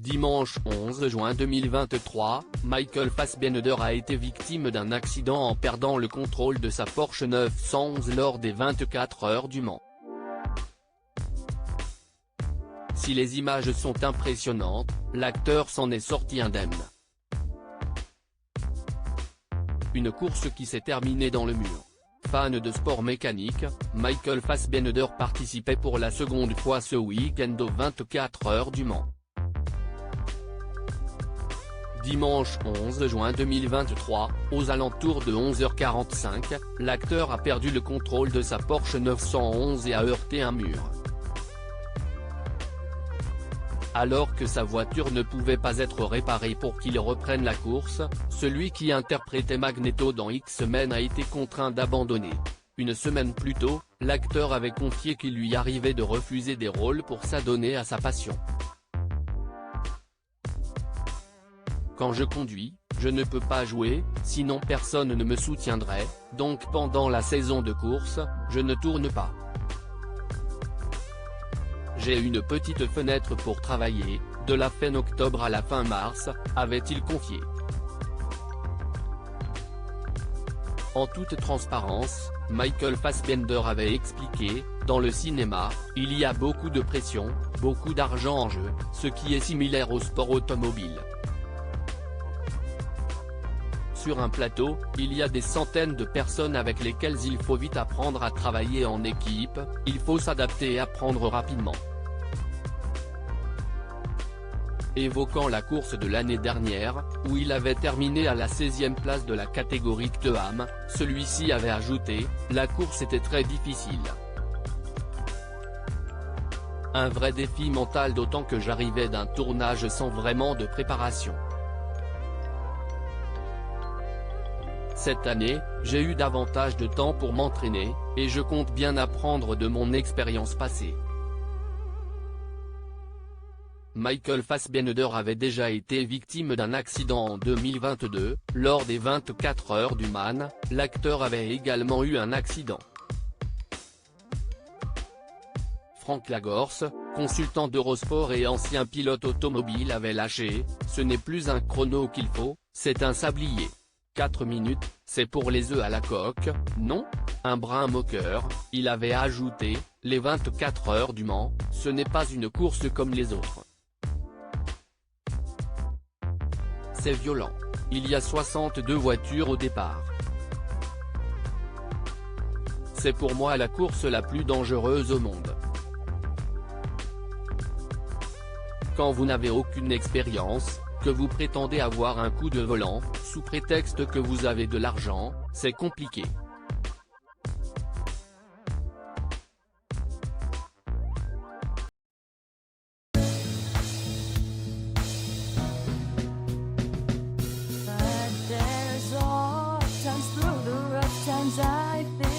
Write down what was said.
Dimanche 11 juin 2023, Michael Fassbender a été victime d'un accident en perdant le contrôle de sa Porsche 911 lors des 24 heures du Mans. Si les images sont impressionnantes, l'acteur s'en est sorti indemne. Une course qui s'est terminée dans le mur. Fan de sport mécanique, Michael Fassbender participait pour la seconde fois ce week-end aux 24 heures du Mans. Dimanche 11 juin 2023, aux alentours de 11h45, l'acteur a perdu le contrôle de sa Porsche 911 et a heurté un mur. Alors que sa voiture ne pouvait pas être réparée pour qu'il reprenne la course, celui qui interprétait Magneto dans X-Men a été contraint d'abandonner. Une semaine plus tôt, l'acteur avait confié qu'il lui arrivait de refuser des rôles pour s'adonner à sa passion. Quand je conduis, je ne peux pas jouer, sinon personne ne me soutiendrait, donc pendant la saison de course, je ne tourne pas. J'ai une petite fenêtre pour travailler, de la fin octobre à la fin mars, avait-il confié. En toute transparence, Michael Fassbender avait expliqué, dans le cinéma, il y a beaucoup de pression, beaucoup d'argent en jeu, ce qui est similaire au sport automobile. Sur un plateau, il y a des centaines de personnes avec lesquelles il faut vite apprendre à travailler en équipe, il faut s'adapter et apprendre rapidement. Évoquant la course de l'année dernière, où il avait terminé à la 16e place de la catégorie KTM, celui-ci avait ajouté, la course était très difficile. Un vrai défi mental d'autant que j'arrivais d'un tournage sans vraiment de préparation. Cette année, j'ai eu davantage de temps pour m'entraîner, et je compte bien apprendre de mon expérience passée. Michael Fassbender avait déjà été victime d'un accident en 2022, lors des 24 heures du Mans, l'acteur avait également eu un accident. Frank Lagorce, consultant d'Eurosport et ancien pilote automobile avait lâché, ce n'est plus un chrono qu'il faut, c'est un sablier. 4 minutes, c'est pour les œufs à la coque, non? Un brin moqueur, il avait ajouté, les 24 heures du Mans, ce n'est pas une course comme les autres. C'est violent. Il y a 62 voitures au départ. C'est pour moi la course la plus dangereuse au monde. Quand vous n'avez aucune expérience, que vous prétendez avoir un coup de volant, sous prétexte que vous avez de l'argent, c'est compliqué. But there's all times through the rough times I think